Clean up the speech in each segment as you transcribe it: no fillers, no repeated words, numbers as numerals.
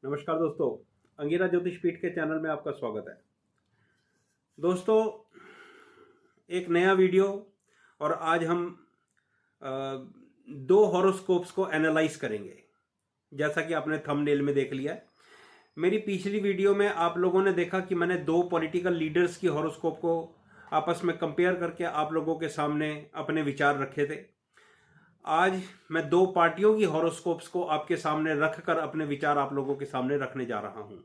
नमस्कार दोस्तों, अंगिरा ज्योतिष पीठ के चैनल में आपका स्वागत है। दोस्तों, एक नया वीडियो और आज हम दो हॉरोस्कोप्स को एनालाइज करेंगे। जैसा कि आपने थंबनेल में देख लिया है, मेरी पिछली वीडियो में आप लोगों ने देखा कि मैंने दो पॉलिटिकल लीडर्स की हॉरोस्कोप को आपस में कंपेयर करके आप लोगों के सामने अपने विचार रखे थे। आज मैं दो पार्टियों की हॉरोस्कोप्स को आपके सामने रखकर अपने विचार आप लोगों के सामने रखने जा रहा हूं।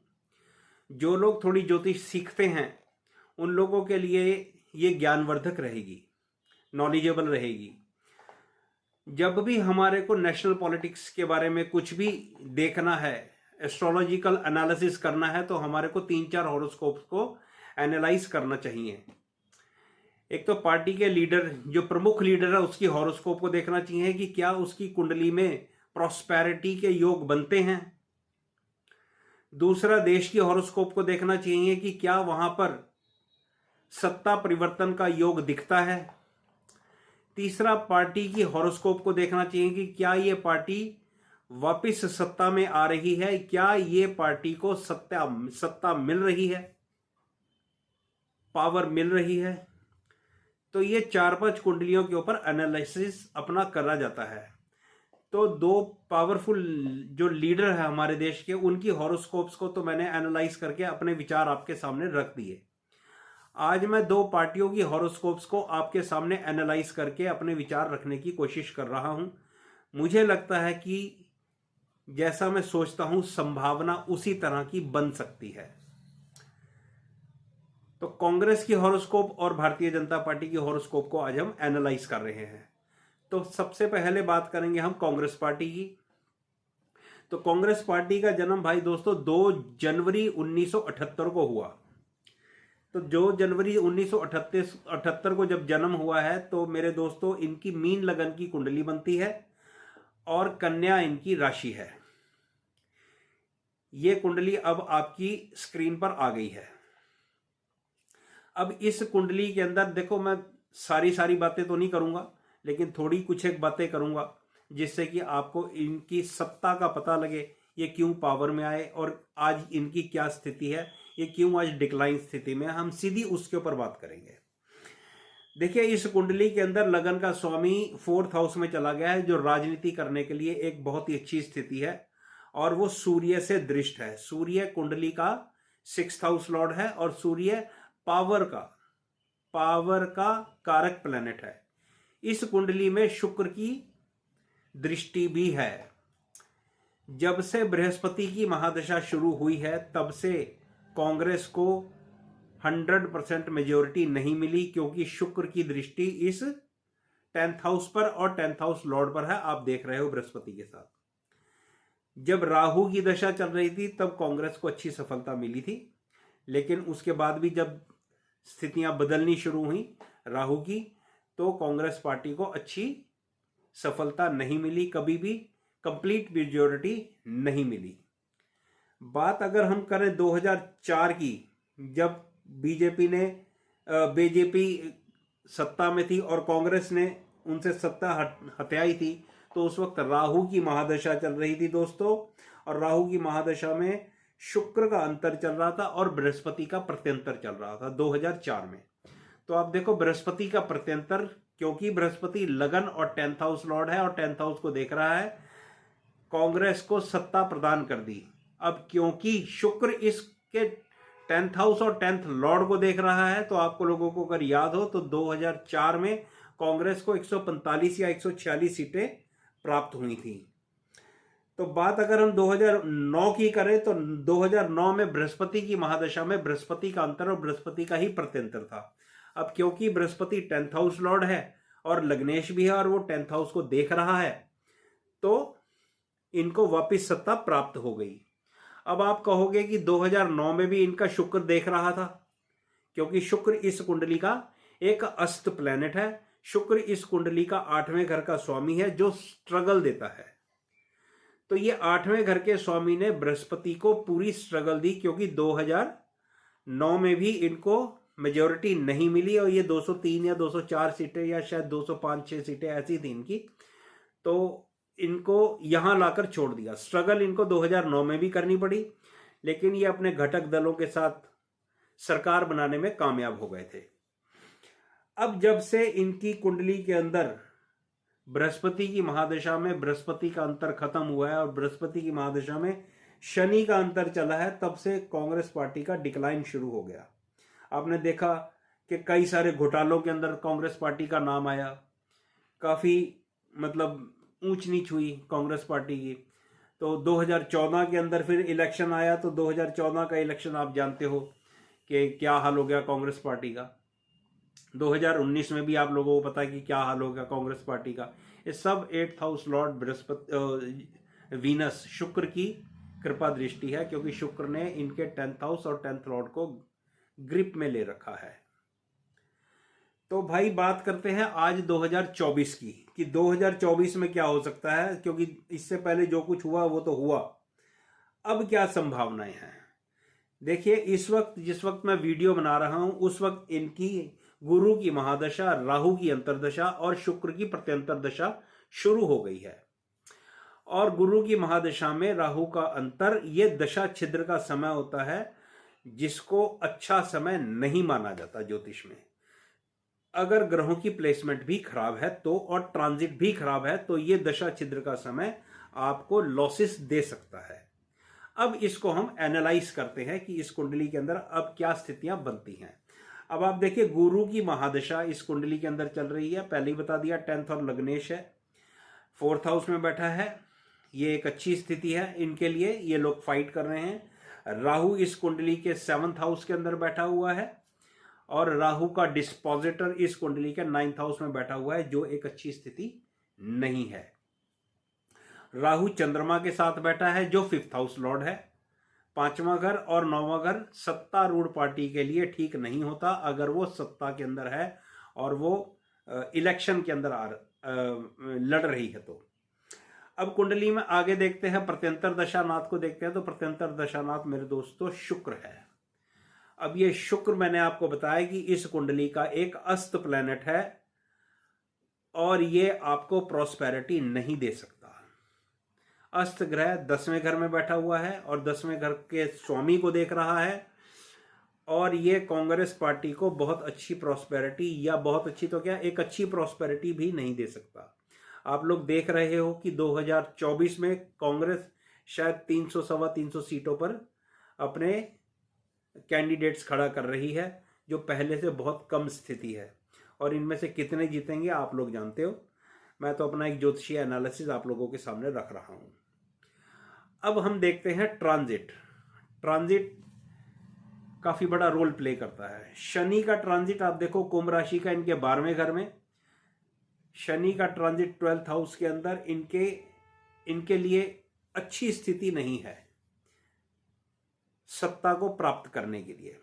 जो लोग थोड़ी ज्योतिष सीखते हैं उन लोगों के लिए ये ज्ञानवर्धक रहेगी, नॉलेजेबल रहेगी। जब भी हमारे को नेशनल पॉलिटिक्स के बारे में कुछ भी देखना है, एस्ट्रोलॉजिकल एनालिसिस करना है, तो हमारे को 3-4 हॉरोस्कोप्स को एनालाइज करना चाहिए। एक तो पार्टी के लीडर, जो प्रमुख लीडर है, उसकी हॉरोस्कोप को देखना चाहिए कि क्या उसकी कुंडली में प्रॉस्पेरिटी के योग बनते हैं। दूसरा, देश की हॉरोस्कोप को देखना चाहिए कि क्या वहां पर सत्ता परिवर्तन का योग दिखता है। तीसरा, पार्टी की हॉरोस्कोप को देखना चाहिए कि क्या ये पार्टी वापस सत्ता में आ रही है, क्या ये पार्टी को सत्ता मिल रही है, पावर मिल रही है। तो ये 4-5 कुंडलियों के ऊपर एनालिसिस अपना करा जाता है। तो दो पावरफुल जो लीडर है हमारे देश के, उनकी हॉरोस्कोप्स को तो मैंने एनालाइज करके अपने विचार आपके सामने रख दिए। आज मैं दो पार्टियों की हॉरोस्कोप्स को आपके सामने एनालाइज करके अपने विचार रखने की कोशिश कर रहा हूं। मुझे लगता है कि जैसा मैं सोचता हूं, संभावना उसी तरह की बन सकती है। तो कांग्रेस की हॉरोस्कोप और भारतीय जनता पार्टी की हॉरोस्कोप को आज हम एनालाइज कर रहे हैं। तो सबसे पहले बात करेंगे हम कांग्रेस पार्टी की। तो कांग्रेस पार्टी का जन्म भाई दोस्तों 2 जनवरी 1978 को हुआ। तो 2 जनवरी 1978 को जब जन्म हुआ है, तो मेरे दोस्तों इनकी मीन लगन की कुंडली बनती है और कन्या इनकी राशि है। ये कुंडली अब आपकी स्क्रीन पर आ गई है। अब इस कुंडली के अंदर देखो, मैं सारी बातें तो नहीं करूंगा, लेकिन थोड़ी कुछ एक बातें करूंगा जिससे कि आपको इनकी सत्ता का पता लगे, ये क्यों पावर में आए और आज इनकी क्या स्थिति है, ये क्यों आज डिक्लाइन स्थिति में। हम सीधी उसके ऊपर बात करेंगे। देखिए, इस कुंडली के अंदर लगन का स्वामी 4th हाउस में चला गया है, जो राजनीति करने के लिए एक बहुत ही अच्छी स्थिति है, और वो सूर्य से दृष्ट है। सूर्य कुंडली का 6th हाउस लॉर्ड है और सूर्य पावर का कारक प्लैनेट है। इस कुंडली में शुक्र की दृष्टि भी है। जब से बृहस्पति की महादशा शुरू हुई है, तब से कांग्रेस को 100% मेजोरिटी नहीं मिली, क्योंकि शुक्र की दृष्टि इस 10th हाउस पर और 10th हाउस लॉर्ड पर है। आप देख रहे हो बृहस्पति के साथ। जब राहु की दशा चल रही थी, तब कांग्रेस को अच्छी सफलता मिली थी, लेकिन उसके बाद भी जब स्थितियां बदलनी शुरू हुई राहु की, तो कांग्रेस पार्टी को अच्छी सफलता नहीं मिली, कभी भी कंप्लीट मेजॉरिटी नहीं मिली। बात अगर हम करें 2004 की, जब बीजेपी सत्ता में थी और कांग्रेस ने उनसे सत्ता हथियाई थी, तो उस वक्त राहु की महादशा चल रही थी दोस्तों, और राहु की महादशा में शुक्र का अंतर चल रहा था और बृहस्पति का प्रत्यंतर चल रहा था 2004 में। तो आप देखो, बृहस्पति का प्रत्यंतर, क्योंकि बृहस्पति लगन और 10th हाउस लॉर्ड है और 10th हाउस को देख रहा है, कांग्रेस को सत्ता प्रदान कर दी। अब क्योंकि शुक्र इसके 10th हाउस और 10th लॉर्ड को देख रहा है, तो आपको लोगों को अगर याद हो तो 2004 में कांग्रेस को 145 या 146 सीटें प्राप्त हुई थी। तो बात अगर हम 2009 की करें, तो 2009 में बृहस्पति की महादशा में बृहस्पति का अंतर और बृहस्पति का ही प्रत्यंतर था। अब क्योंकि बृहस्पति 10th हाउस लॉर्ड है और लग्नेश भी है और वो 10th हाउस को देख रहा है, तो इनको वापस सत्ता प्राप्त हो गई। अब आप कहोगे कि 2009 में भी इनका शुक्र देख रहा था, क्योंकि शुक्र इस कुंडली का एक अस्त प्लैनेट है। शुक्र इस कुंडली का 8वें घर का स्वामी है, जो स्ट्रगल देता है। तो ये 8वें घर के स्वामी ने बृहस्पति को पूरी स्ट्रगल दी, क्योंकि 2009 में भी इनको मेजोरिटी नहीं मिली और ये 203 या 204 सीटें या शायद 205-6 सीटें ऐसी थी इनकी। तो इनको यहां लाकर छोड़ दिया। स्ट्रगल इनको 2009 में भी करनी पड़ी, लेकिन ये अपने घटक दलों के साथ सरकार बनाने में कामयाब हो गए थे। अब जब से इनकी कुंडली के अंदर बृहस्पति की महादशा में बृहस्पति का अंतर खत्म हुआ है और बृहस्पति की महादशा में शनि का अंतर चला है, तब से कांग्रेस पार्टी का डिक्लाइन शुरू हो गया। आपने देखा कि कई सारे घोटालों के अंदर कांग्रेस पार्टी का नाम आया, काफी मतलब ऊंच नीच हुई कांग्रेस पार्टी की। तो 2014 के अंदर फिर इलेक्शन आया, तो 2014 का इलेक्शन आप जानते हो कि क्या हाल हो गया कांग्रेस पार्टी का। 2019 में भी आप लोगों को पता है कि क्या हाल हो गया कांग्रेस पार्टी का। ये सब 8th house Lord Brihaspati Venus शुक्र की कृपा दृष्टि है, क्योंकि शुक्र ने इनके 10th हाउस और 10th लॉर्ड को ग्रिप में ले रखा है। तो भाई बात करते हैं आज 2024 की, कि 2024 में क्या हो सकता है, क्योंकि इससे पहले जो कुछ हुआ वो तो हुआ। अब क्या संभावनाएं हैं देखिए। इस वक्त जिस वक्त मैं वीडियो बना रहा हूं उस वक्त इनकी गुरु की महादशा, राहु की अंतरदशा और शुक्र की प्रत्यंतर दशा शुरू हो गई है। और गुरु की महादशा में राहु का अंतर, ये दशा छिद्र का समय होता है, जिसको अच्छा समय नहीं माना जाता ज्योतिष में। अगर ग्रहों की प्लेसमेंट भी खराब है तो, और ट्रांजिट भी खराब है, तो ये दशा छिद्र का समय आपको लॉसेस दे सकता है। अब इसको हम एनालाइज करते हैं कि इस कुंडली के अंदर अब क्या स्थितियां बनती हैं। अब आप देखिए, गुरु की महादशा इस कुंडली के अंदर चल रही है। पहले ही बता दिया 10th और लग्नेश है, 4th हाउस में बैठा है। ये एक अच्छी स्थिति है इनके लिए, ये लोग फाइट कर रहे हैं। राहु इस कुंडली के 7th हाउस के अंदर बैठा हुआ है, और राहु का डिस्पोजिटर इस कुंडली के 9th हाउस में बैठा हुआ है, जो एक अच्छी स्थिति नहीं है। राहु चंद्रमा के साथ बैठा है, जो 5th हाउस लॉर्ड है। 5वां घर और 9वां घर सत्तारूढ़ पार्टी के लिए ठीक नहीं होता, अगर वो सत्ता के अंदर है और वो इलेक्शन के अंदर लड़ रही है तो। अब कुंडली में आगे देखते हैं, प्रत्यंतर दशानाथ को देखते हैं। तो प्रत्यंतर दशानाथ मेरे दोस्तों शुक्र है। अब ये शुक्र मैंने आपको बताया कि इस कुंडली का एक अस्त प्लैनेट है, और ये आपको प्रॉस्पेरिटी नहीं दे सकता। अस्त ग्रह 10वें घर में बैठा हुआ है और 10वें घर के स्वामी को देख रहा है, और ये कांग्रेस पार्टी को बहुत अच्छी प्रॉस्पेरिटी, या बहुत अच्छी तो क्या, एक अच्छी प्रॉस्पेरिटी भी नहीं दे सकता। आप लोग देख रहे हो कि 2024 में कांग्रेस शायद 300 सवा 300 सीटों पर अपने कैंडिडेट्स खड़ा कर रही है, जो पहले से बहुत कम स्थिति है। और इनमें से कितने जीतेंगे आप लोग जानते हो। मैं तो अपना एक ज्योतिषीय एनालिसिस आप लोगों के सामने रख रहा हूं। अब हम देखते हैं ट्रांजिट। ट्रांजिट काफी बड़ा रोल प्ले करता है। शनि का ट्रांजिट आप देखो, कुंभ राशि का इनके 12वें घर में शनि का ट्रांजिट 12th हाउस के अंदर इनके लिए अच्छी स्थिति नहीं है सत्ता को प्राप्त करने के लिए।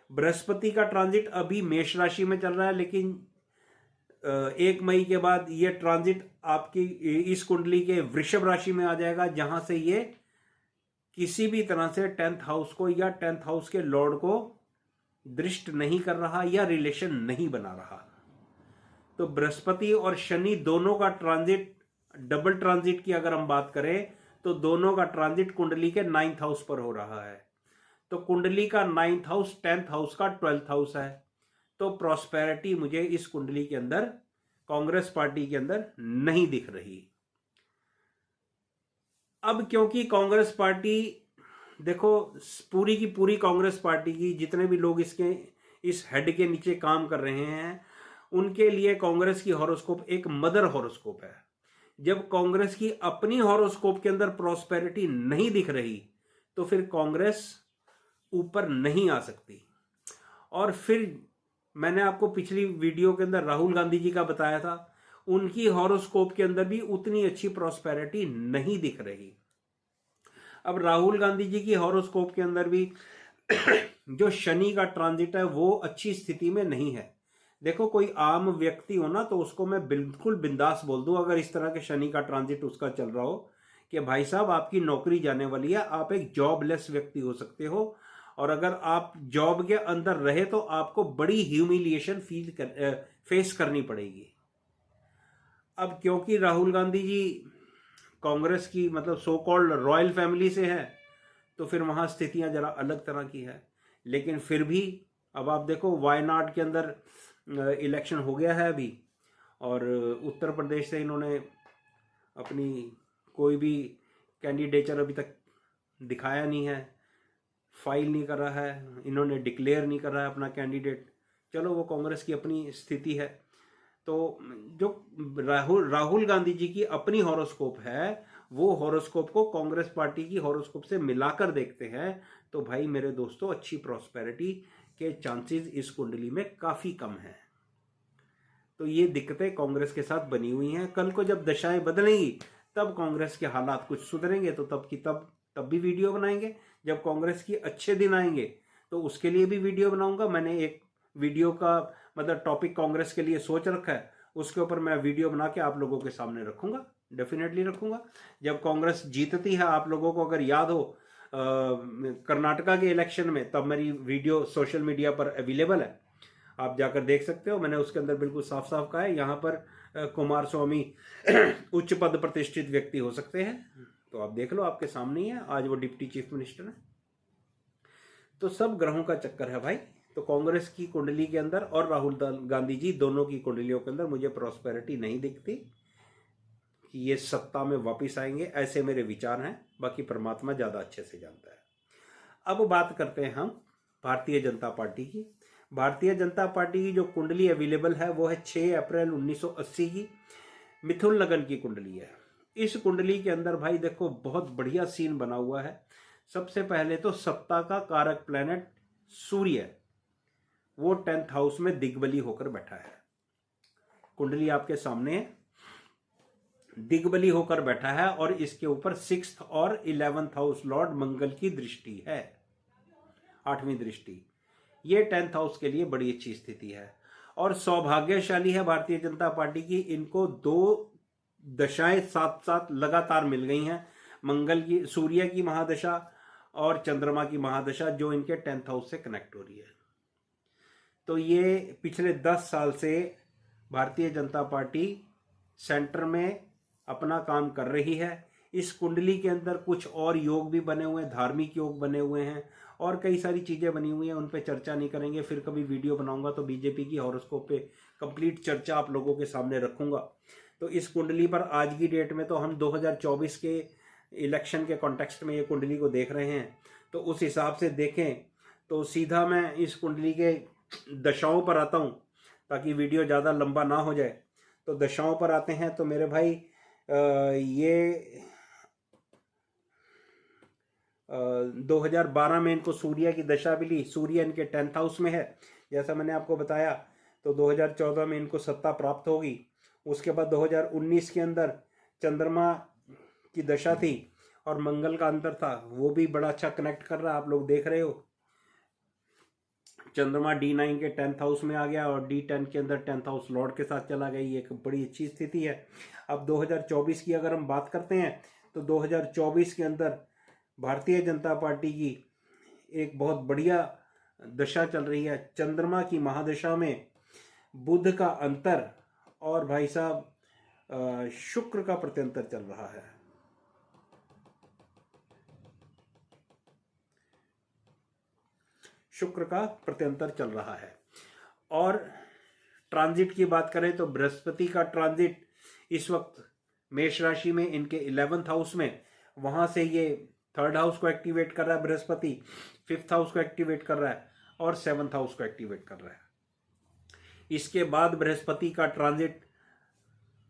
बृहस्पति का ट्रांजिट अभी मेष राशि में चल रहा है, लेकिन 1 मई के बाद ये ट्रांजिट आपकी इस कुंडली के वृषभ राशि में आ जाएगा, जहां से ये किसी भी तरह से 10th हाउस को या 10th हाउस के लॉर्ड को दृष्ट नहीं कर रहा या रिलेशन नहीं बना रहा। तो बृहस्पति और शनि दोनों का ट्रांजिट, डबल ट्रांजिट की अगर हम बात करें तो दोनों का ट्रांजिट कुंडली के 9th हाउस पर हो रहा है। तो कुंडली का 9th हाउस 10th हाउस का 12th हाउस है। तो प्रॉस्पेरिटी मुझे इस कुंडली के अंदर कांग्रेस पार्टी के अंदर नहीं दिख रही। अब क्योंकि कांग्रेस पार्टी, देखो पूरी की पूरी कांग्रेस पार्टी की जितने भी लोग इस हेड के नीचे काम कर रहे हैं, उनके लिए कांग्रेस की हॉरोस्कोप एक मदर हॉरोस्कोप है। जब कांग्रेस की अपनी हॉरोस्कोप के अंदर प्रॉस्पेरिटी नहीं दिख रही, तो फिर कांग्रेस ऊपर नहीं आ सकती। और फिर मैंने आपको पिछली वीडियो के अंदर राहुल गांधी जी का बताया था, उनकी हॉरोस्कोप के अंदर भी उतनी अच्छी प्रॉस्पेरिटी नहीं दिख रही। अब राहुल गांधी जी की हॉरोस्कोप के अंदर भी जो शनि का ट्रांजिट है वो अच्छी स्थिति में नहीं है। देखो कोई आम व्यक्ति हो ना, तो उसको मैं बिल्कुल बिंदास बोल दूं, अगर इस तरह के शनि का ट्रांजिट उसका चल रहा हो, कि भाई साहब आपकी नौकरी जाने वाली है, आप एक जॉबलेस व्यक्ति हो सकते हो, और अगर आप जॉब के अंदर रहे तो आपको बड़ी ह्यूमिलिएशन फेस करनी पड़ेगी। अब क्योंकि राहुल गांधी जी कांग्रेस की मतलब सो कॉल्ड रॉयल फैमिली से है तो फिर वहाँ स्थितियाँ जरा अलग तरह की है। लेकिन फिर भी अब आप देखो वायनाड के अंदर इलेक्शन हो गया है अभी, और उत्तर प्रदेश से इन्होंने अपनी कोई भी कैंडिडेचर अभी तक दिखाया नहीं है, फाइल नहीं कर रहा है, इन्होंने डिक्लेयर नहीं कर रहा है अपना कैंडिडेट। चलो वो कांग्रेस की अपनी स्थिति है। तो जो राहुल गांधी जी की अपनी हॉरोस्कोप है, वो हॉरोस्कोप को कांग्रेस पार्टी की हॉरोस्कोप से मिलाकर देखते हैं तो भाई मेरे दोस्तों अच्छी प्रॉस्पेरिटी के चांसेस इस कुंडली में काफ़ी कम है। तो ये दिक्कतें कांग्रेस के साथ बनी हुई हैं। कल को जब दशाएं बदलेंगी तब कांग्रेस के हालात कुछ सुधरेंगे तो तब भी वीडियो बनाएंगे। जब कांग्रेस की अच्छे दिन आएंगे तो उसके लिए भी वीडियो बनाऊंगा। मैंने एक वीडियो का मतलब टॉपिक कांग्रेस के लिए सोच रखा है, उसके ऊपर मैं वीडियो बना के आप लोगों के सामने रखूंगा, डेफिनेटली रखूंगा। जब कांग्रेस जीतती है, आप लोगों को अगर याद हो कर्नाटका के इलेक्शन में, तब मेरी वीडियो सोशल मीडिया पर अवेलेबल है, आप जाकर देख सकते हो। मैंने उसके अंदर बिल्कुल साफ साफ कहा है यहाँ पर कुमार स्वामी उच्च पद प्रतिष्ठित व्यक्ति हो सकते हैं, तो आप देख लो, आपके सामने ही है। आज वो डिप्टी चीफ मिनिस्टर है। तो सब ग्रहों का चक्कर है भाई। तो कांग्रेस की कुंडली के अंदर और राहुल गांधी जी दोनों की कुंडलियों के अंदर मुझे प्रॉस्पेरिटी नहीं दिखती कि ये सत्ता में वापस आएंगे, ऐसे मेरे विचार हैं। बाकी परमात्मा ज़्यादा अच्छे से जानता है। अब बात करते हैं हम भारतीय जनता पार्टी की। भारतीय जनता पार्टी की जो कुंडली अवेलेबल है वो है 6 अप्रैल 1980 की, मिथुन लगन की कुंडली है। इस कुंडली के अंदर भाई देखो बहुत बढ़िया सीन बना हुआ है। सबसे पहले तो सत्ता का कारक प्लैनेट सूर्य, वो 10th हाउस में दिग्बली होकर बैठा है। कुंडली आपके सामने है, दिग्बली होकर बैठा है और इसके ऊपर 6th और 11th हाउस लॉर्ड मंगल की दृष्टि है, 8वीं दृष्टि। ये 10th हाउस के लिए बड़ी अच्छी स्थिति है और सौभाग्यशाली है भारतीय जनता पार्टी की। इनको 2 दशाएं साथ साथ लगातार मिल गई हैं, मंगल की, सूर्य की महादशा और चंद्रमा की महादशा, जो इनके 10th हाउस से कनेक्ट हो रही है। तो ये पिछले 10 साल से भारतीय जनता पार्टी सेंटर में अपना काम कर रही है। इस कुंडली के अंदर कुछ और योग भी बने हुए हैं, धार्मिक योग बने हुए हैं और कई सारी चीज़ें बनी हुई हैं, उन पे चर्चा नहीं करेंगे। फिर कभी वीडियो बनाऊंगा तो बीजेपी की हॉरोस्कोप पे कंप्लीट चर्चा आप लोगों के सामने रखूंगा। तो इस कुंडली पर आज की डेट में तो हम 2024 के इलेक्शन के कॉन्टेक्स्ट में ये कुंडली को देख रहे हैं। तो उस हिसाब से देखें तो सीधा मैं इस कुंडली के दशाओं पर आता हूँ ताकि वीडियो ज़्यादा लंबा ना हो जाए। तो दशाओं पर आते हैं तो मेरे भाई ये 2012 में इनको सूर्य की दशा मिली। सूर्य इनके 10th हाउस में है जैसा मैंने आपको बताया। तो 2014 में इनको सत्ता प्राप्त होगी। उसके बाद 2019 के अंदर चंद्रमा की दशा थी और मंगल का अंतर था, वो भी बड़ा अच्छा कनेक्ट कर रहा है, आप लोग देख रहे हो। चंद्रमा D9 के 10th हाउस में आ गया और D10 के अंदर 10th हाउस लॉर्ड के साथ चला गया। ये एक बड़ी अच्छी स्थिति है। अब 2024 की अगर हम बात करते हैं तो 2024 के अंदर भारतीय जनता पार्टी की एक बहुत बढ़िया दशा चल रही है। चंद्रमा की महादशा में बुध का अंतर और भाई साहब शुक्र का प्रत्यंतर चल रहा है। शुक्र का प्रत्यंतर चल रहा है। और ट्रांजिट की बात करें तो बृहस्पति का ट्रांजिट इस वक्त मेष राशि में इनके 11th हाउस में, वहां से ये 3rd हाउस को एक्टिवेट कर रहा है बृहस्पति, 5th हाउस को एक्टिवेट कर रहा है और 7th हाउस को एक्टिवेट कर रहा है। इसके बाद बृहस्पति का ट्रांजिट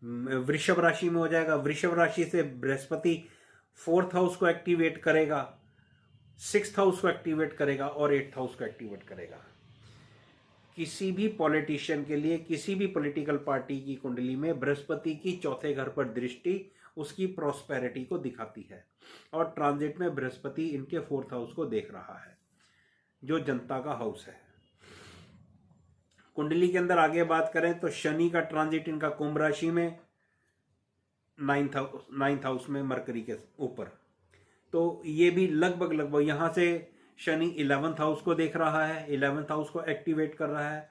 वृषभ राशि में हो जाएगा। वृषभ राशि से बृहस्पति 4th हाउस को एक्टिवेट करेगा, 6th हाउस को एक्टिवेट करेगा और 8th हाउस को एक्टिवेट करेगा। किसी भी पॉलिटिशियन के लिए, किसी भी पॉलिटिकल पार्टी की कुंडली में बृहस्पति की 4थे घर पर दृष्टि उसकी प्रॉस्पेरिटी को दिखाती है और ट्रांजिट में बृहस्पति इनके 4th हाउस को देख रहा है जो जनता का हाउस है। कुंडली के अंदर आगे बात करें तो शनि का ट्रांजिट इनका कुंभ राशि में 9th हाउस में मरकरी के ऊपर। तो ये भी लगभग यहाँ से शनि 11th हाउस को देख रहा है, 11th हाउस को एक्टिवेट कर रहा है,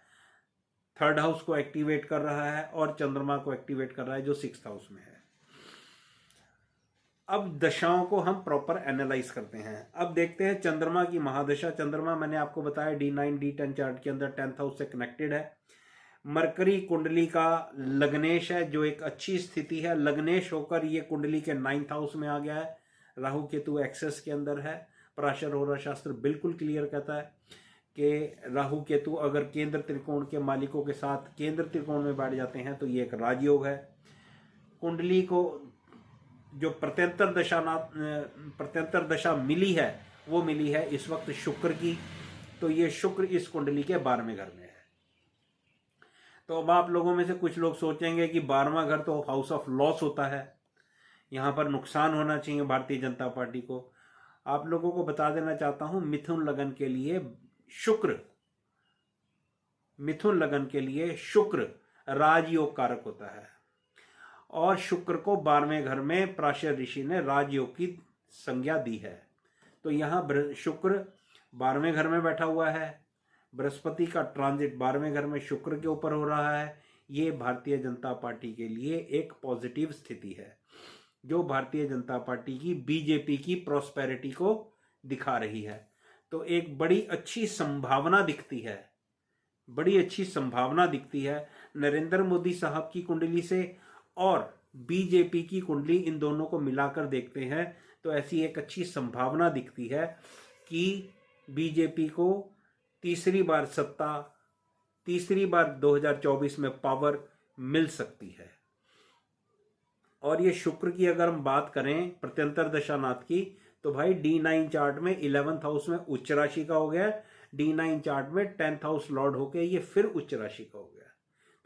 3rd हाउस को एक्टिवेट कर रहा है और चंद्रमा को एक्टिवेट कर रहा है जो 6th हाउस में है। अब दशाओं को हम प्रॉपर एनालाइज करते हैं। अब देखते हैं चंद्रमा की महादशा। चंद्रमा मैंने आपको बताया D9 D10 चार्ट के अंदर 10th हाउस से कनेक्टेड है। मरकरी कुंडली का लग्नेश है, जो एक अच्छी स्थिति है। लग्नेश होकर ये कुंडली के 9th हाउस में आ गया है। राहु केतु एक्सेस के अंदर है। पराशर होरा शास्त्र बिल्कुल क्लियर कहता है कि राहु केतु अगर केंद्र त्रिकोण के मालिकों के साथ केंद्र त्रिकोण में बैठ जाते हैं तो ये एक राजयोग है। कुंडली को जो प्रत्यंतर दशा मिली है वो मिली है इस वक्त शुक्र की। तो ये शुक्र इस कुंडली के 12वें घर में है। तो अब आप लोगों में से कुछ लोग सोचेंगे कि 12वां घर तो हाउस ऑफ लॉस होता है, यहाँ पर नुकसान होना चाहिए भारतीय जनता पार्टी को। आप लोगों को बता देना चाहता हूं, मिथुन लगन के लिए शुक्र राजयोग कारक होता है और शुक्र को 12वें घर में पराशर ऋषि ने राजयोग की संज्ञा दी है। तो यहाँ शुक्र 12वें घर में बैठा हुआ है। बृहस्पति का ट्रांजिट 12वें घर में शुक्र के ऊपर हो रहा है। ये भारतीय जनता पार्टी के लिए एक पॉजिटिव स्थिति है, जो भारतीय जनता पार्टी की बीजेपी की प्रॉस्पेरिटी को दिखा रही है। तो एक बड़ी अच्छी संभावना दिखती है नरेंद्र मोदी साहब की कुंडली से और बीजेपी की कुंडली, इन दोनों को मिलाकर देखते हैं तो ऐसी एक अच्छी संभावना दिखती है कि बीजेपी को तीसरी बार 2024 में पावर मिल सकती है। और ये शुक्र की अगर हम बात करें प्रत्यंतर दशानाथ की, तो भाई D9 चार्ट में 11th हाउस में उच्च राशि का हो गया। D9 चार्ट में 10th हाउस लॉर्ड होके ये फिर उच्च राशि का हो गया।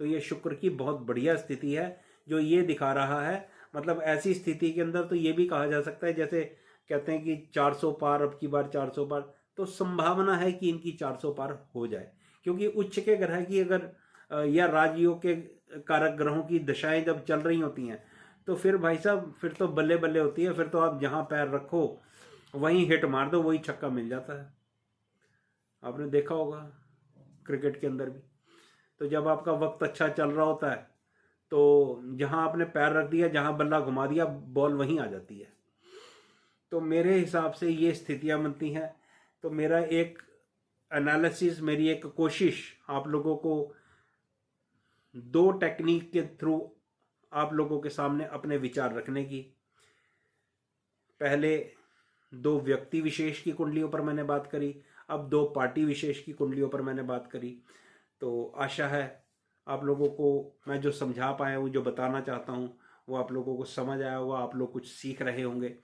तो ये शुक्र की बहुत बढ़िया स्थिति है जो ये दिखा रहा है। मतलब ऐसी स्थिति के अंदर तो ये भी कहा जा सकता है, जैसे कहते हैं कि 400 पार, अब की बार 400 पार, तो संभावना है कि इनकी 400 पार हो जाए। क्योंकि उच्च के ग्रह की अगर या राजयोग के कारक ग्रहों की दशाएं जब चल रही होती हैं तो फिर भाई साहब फिर तो बल्ले बल्ले होती है। फिर तो आप जहां पैर रखो वहीं हिट मार दो, वही छक्का मिल जाता है। आपने देखा होगा क्रिकेट के अंदर भी। तो जब आपका वक्त अच्छा चल रहा होता है तो जहां आपने पैर रख दिया, जहां बल्ला घुमा दिया, बॉल वहीं आ जाती है। तो मेरे हिसाब से ये स्थितियां बनती हैं। तो मेरा एक एनालिसिस, मेरी एक कोशिश आप लोगों को 2 टेक्निक के थ्रू आप लोगों के सामने अपने विचार रखने की। पहले 2 व्यक्ति विशेष की कुंडलियों पर मैंने बात करी, अब 2 पार्टी विशेष की कुंडलियों पर मैंने बात करी। तो आशा है आप लोगों को मैं जो समझा पाया हूँ, जो बताना चाहता हूँ, वो आप लोगों को समझ आया होगा, आप लोग कुछ सीख रहे होंगे।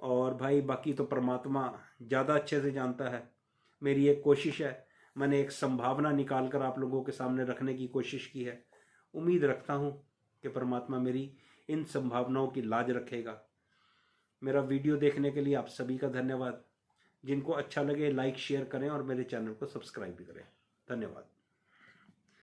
और भाई बाकी तो परमात्मा ज़्यादा अच्छे से जानता है। मेरी एक कोशिश है, मैंने एक संभावना निकाल कर आप लोगों के सामने रखने की कोशिश की है। उम्मीद रखता हूँ कि परमात्मा मेरी इन संभावनाओं की लाज रखेगा। मेरा वीडियो देखने के लिए आप सभी का धन्यवाद। जिनको अच्छा लगे लाइक शेयर करें और मेरे चैनल को सब्सक्राइब भी करें। धन्यवाद।